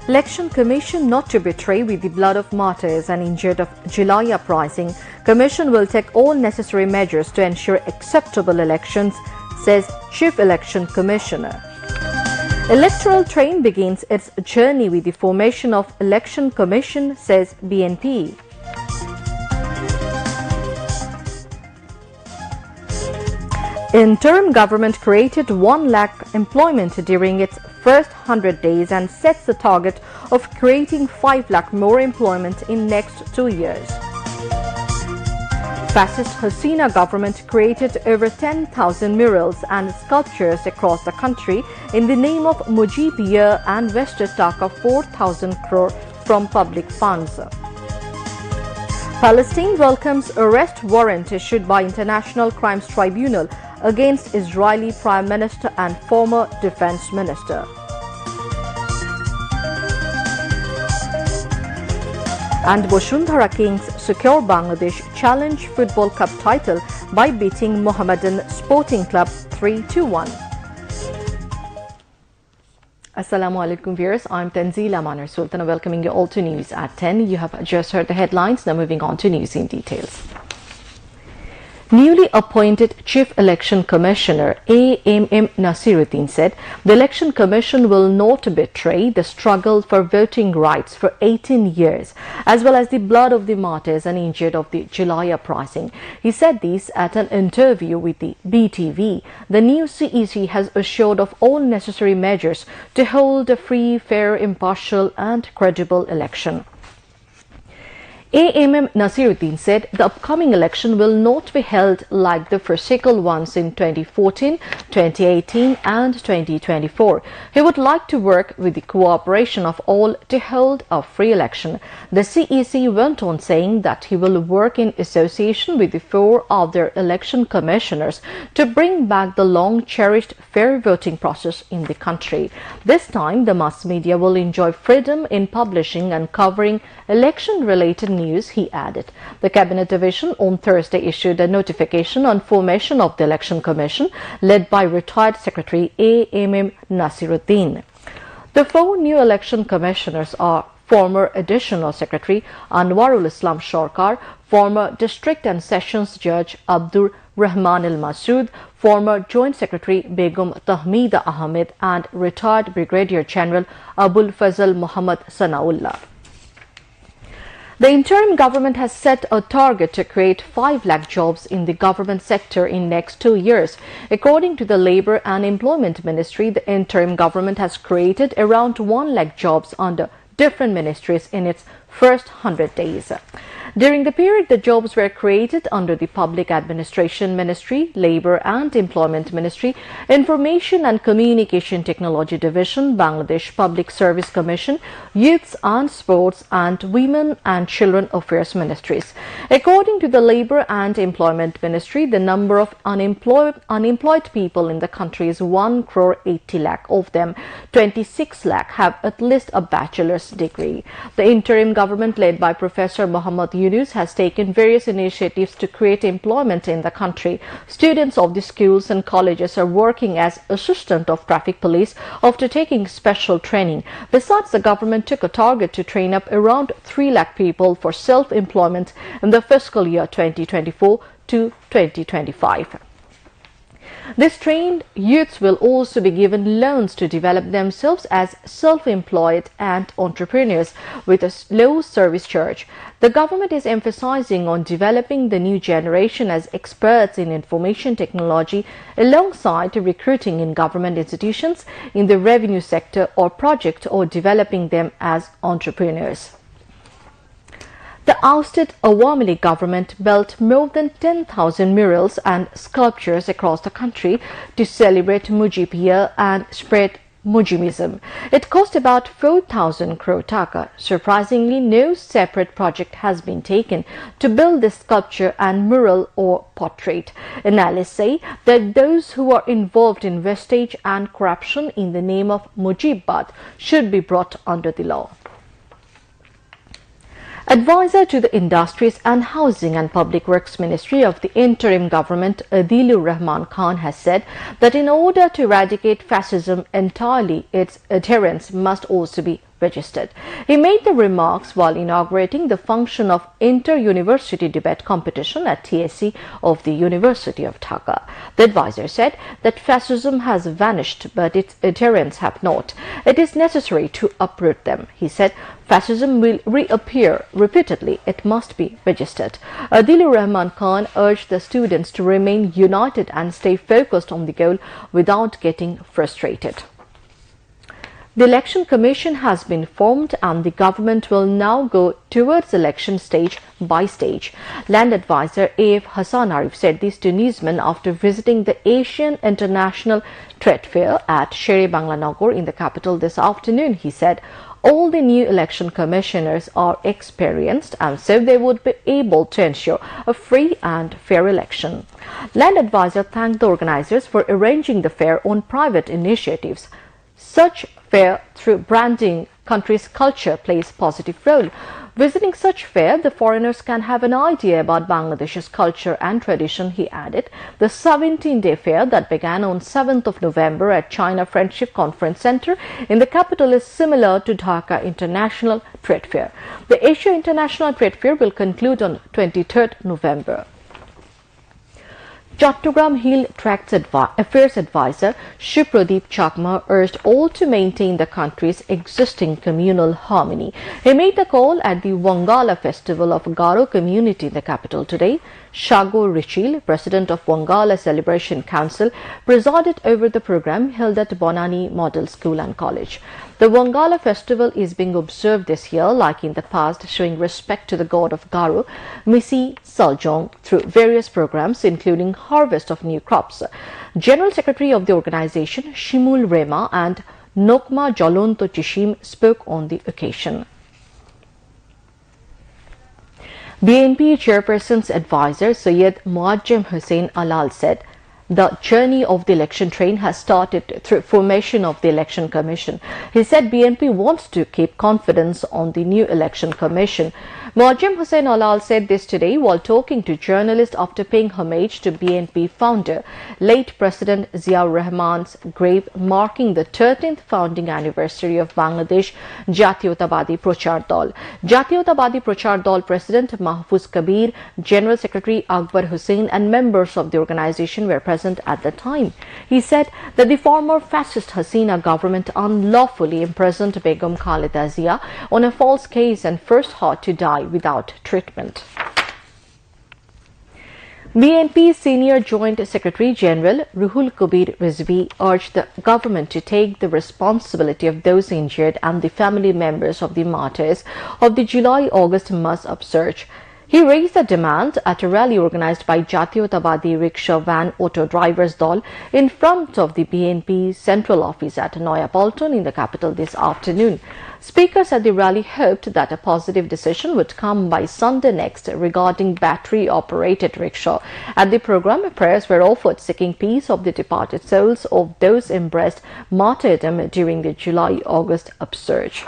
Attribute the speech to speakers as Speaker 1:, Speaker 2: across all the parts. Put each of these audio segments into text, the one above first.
Speaker 1: Election Commission not to betray with the blood of martyrs and injured of July uprising. Commission will take all necessary measures to ensure acceptable elections, says Chief Election Commissioner. Electoral train begins its journey with the formation of Election Commission, says BNP. Interim government created 1 lakh employment during its first 100 days and sets the target of creating 5 lakh more employment in next 2 years. Fascist Hasina government created over 10,000 murals and sculptures across the country in the name of Mujibiyya and vested Taka 4,000 crore from public funds. Palestine welcomes arrest warrant issued by International Crimes Tribunal against Israeli Prime Minister and former Defense Minister. And Boshundhara Kings secure Bangladesh Challenge Football Cup title by beating Mohammedan Sporting Club 3-1. Assalamu alaikum viewers, I'm Tanzila Manar Sultan welcoming you all to news at 10. You have just heard the headlines, now moving on to news in details. Newly appointed Chief Election Commissioner A.M.M. Nasiruddin said the Election Commission will not betray the struggle for voting rights for 18 years, as well as the blood of the martyrs and injured of the July uprising. He said this at an interview with the BTV. The new CEC has assured of all necessary measures to hold a free, fair, impartial and credible election. A.M.M. Nasiruddin said the upcoming election will not be held like the physical ones in 2014, 2018 and 2024. He would like to work with the cooperation of all to hold a free election. The CEC went on saying that he will work in association with the 4 other election commissioners to bring back the long-cherished fair voting process in the country. This time, the mass media will enjoy freedom in publishing and covering election-related news, he added. The Cabinet Division on Thursday issued a notification on formation of the Election Commission led by retired Secretary A.M.M. Nasiruddin. The 4 new election commissioners are former Additional Secretary Anwarul Islam Sarkar, former District and Sessions Judge Abdur Rahman Al-Masood, former Joint Secretary Begum Tahmida Ahmed and retired Brigadier General Abul Fazal Muhammad Sanaullah. The interim government has set a target to create 5 lakh jobs in the government sector in next 2 years. According to the Labour and Employment Ministry, the interim government has created around 1 lakh jobs under different ministries in its first 100 days. During the period, the jobs were created under the Public Administration Ministry, Labour and Employment Ministry, Information and Communication Technology Division, Bangladesh Public Service Commission, Youths and Sports and Women and Children Affairs Ministries. According to the Labour and Employment Ministry, the number of unemployed people in the country is 1 crore 80 lakh. Of them, 26 lakh have at least a bachelor's degree. The interim government led by Professor Muhammad Yunus has taken various initiatives to create employment in the country. Students of the schools and colleges are working as assistant of traffic police after taking special training. Besides, the government took a target to train up around 3 lakh people for self-employment in the fiscal year 2024 to 2025. These trained youths will also be given loans to develop themselves as self-employed and entrepreneurs with a low service charge. The government is emphasizing on developing the new generation as experts in information technology alongside recruiting in government institutions, in the revenue sector or project, or developing them as entrepreneurs. The ousted Awami League government built more than 10,000 murals and sculptures across the country to celebrate Mujibiyya and spread Mujimism. It cost about 4,000 crore taka. Surprisingly, no separate project has been taken to build this sculpture and mural or portrait. Analysts say that those who are involved in vestige and corruption in the name of Mujibbat should be brought under the law. Advisor to the Industries and Housing and Public Works Ministry of the interim government, Adilur Rahman Khan, has said that in order to eradicate fascism entirely, its adherents must also be registered. He made the remarks while inaugurating the function of Inter-University Debate Competition at TSC of the University of Dhaka. The advisor said that fascism has vanished, but its adherents have not. It is necessary to uproot them. He said fascism will reappear repeatedly. It must be registered. Adilur Rahman Khan urged the students to remain united and stay focused on the goal without getting frustrated. The Election Commission has been formed and the government will now go towards election stage by stage. Land advisor A.F. Hassan Arif said this to newsmen after visiting the Asian International Trade Fair at Shere-Bangla-Nagar in the capital this afternoon. He said all the new election commissioners are experienced and so they would be able to ensure a free and fair election. Land advisor thanked the organizers for arranging the fair on private initiatives. Such fair through branding country's culture plays positive role. Visiting such fair, the foreigners can have an idea about Bangladesh's culture and tradition, he added. The 17-day fair that began on 7th of November at China Friendship Conference Center in the capital is similar to Dhaka International Trade Fair. The Asia International Trade Fair will conclude on 23rd November. Chattogram Hill Tracts Affairs Advisor Shipradeep Chakma urged all to maintain the country's existing communal harmony. He made the call at the Wangala Festival of Garo community in the capital today. Shago Richil, president of Wangala Celebration Council, presided over the program held at Bonani Model School and College. The Wangala festival is being observed this year like in the past, showing respect to the god of Garo, Misi Saljong, through various programs including harvest of new crops. General Secretary of the organization, Shimul Rema and Nokma Jolonto Chishim spoke on the occasion. BNP Chairperson's advisor Syed Muajjem Hussain Alal said the journey of the election train has started through formation of the Election Commission. He said BNP wants to keep confidence on the new Election Commission. Muajjem Hussain Alal said this today while talking to journalists after paying homage to BNP founder, late President Ziaur Rahman's grave, marking the 13th founding anniversary of Bangladesh Jatiyotawadi Prochar Dal. Jatiyotawadi Prochar Dal President Mahfuz Kabir, General Secretary Akbar Hussain and members of the organization were present at the time. He said that the former fascist Hasina government unlawfully imprisoned Begum Khalida Zia on a false case and forced her to die without treatment. BNP Senior Joint Secretary General Ruhul Kabir Rizvi urged the government to take the responsibility of those injured and the family members of the martyrs of the July-August mass upsurge. He raised the demand at a rally organized by Jatiyotawadi Rickshaw Van Auto Drivers Dal in front of the BNP central office at Noya Palton in the capital this afternoon. Speakers at the rally hoped that a positive decision would come by Sunday next regarding battery-operated rickshaw. At the program, prayers were offered seeking peace of the departed souls of those embraced martyrdom during the July-August upsurge.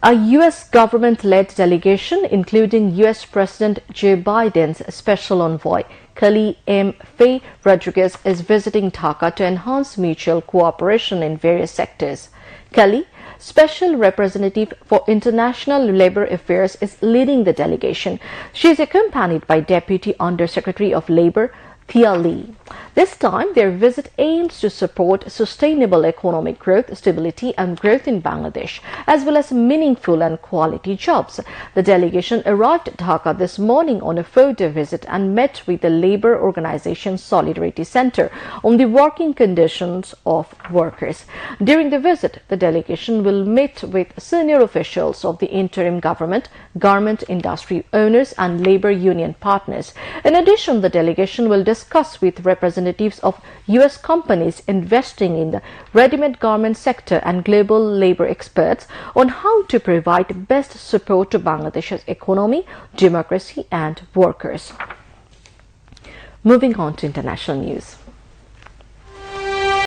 Speaker 1: A U.S. government-led delegation, including U.S. President Joe Biden's special envoy, Kali M. Faye Rodriguez, is visiting Dhaka to enhance mutual cooperation in various sectors. Kali, Special Representative for International Labour Affairs, is leading the delegation. She is accompanied by Deputy Under-Secretary of Labour, Thea Lee. This time, their visit aims to support sustainable economic growth, stability and growth in Bangladesh, as well as meaningful and quality jobs. The delegation arrived at Dhaka this morning on a 4-day visit and met with the Labour Organization Solidarity Center on the working conditions of workers. During the visit, the delegation will meet with senior officials of the interim government, garment industry owners and labour union partners. In addition, the delegation will discuss with representatives of U.S. companies investing in the ready-made garment sector and global labour experts on how to provide best support to Bangladesh's economy, democracy and workers. Moving on to international news.